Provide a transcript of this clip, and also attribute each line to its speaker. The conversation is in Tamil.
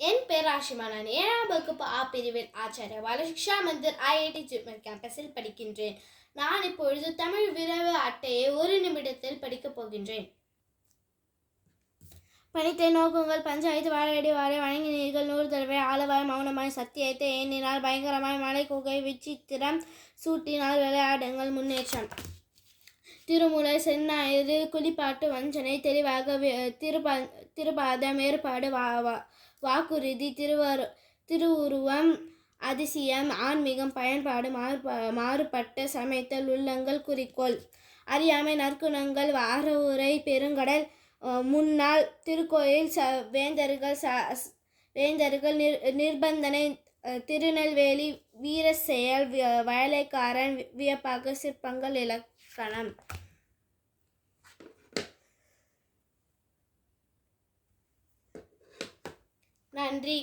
Speaker 1: என் பேர் ஆஷிமா. நான் 7ஆம் வகுப்பு ஆ பிரிவில் ஆச்சாரிய பாலசிக்ஷா மந்திர் IIT ஜிப்மர் கேம்பஸில் படிக்கின்றேன். நான் இப்பொழுது தமிழ் விரைவு அட்டையை 1 நிமிடத்தில் படிக்கப் போகின்றேன். பணித்தை நோக்குங்கள். பஞ்சாயத்து வாழையடி வாழை வணங்கினீர்கள் 100 தடவை. ஆளவாய் மௌனமாய் சத்தியத்தை எண்ணினால் பயங்கரமாய் மலை குகை விசித்திரம் சூட்டினால் விளையாடுங்கள் முன்னேற்றம். திருமுலை செந்நாயிறு குளிப்பாட்டு வஞ்சனை தெளிவாக திருபாதம் ஏற்பாடு வாக்குறுதி திருவுருவம் அதிசயம் ஆன்மீகம் பயன்பாடு மாறுபட்ட சமைத்தல் உள்ளங்கள் குறிக்கோள் அறியாமை நற்குணங்கள் வாரவுரை பெருங்கடல் முன்னாள் திருக்கோயில் வேந்தர்கள் நிர்பந்தனை திருநெல்வேலி வீர செயல் வயலைக்காரன் வியப்பாக சிற்பங்கள் இலக்கணம். நன்றி.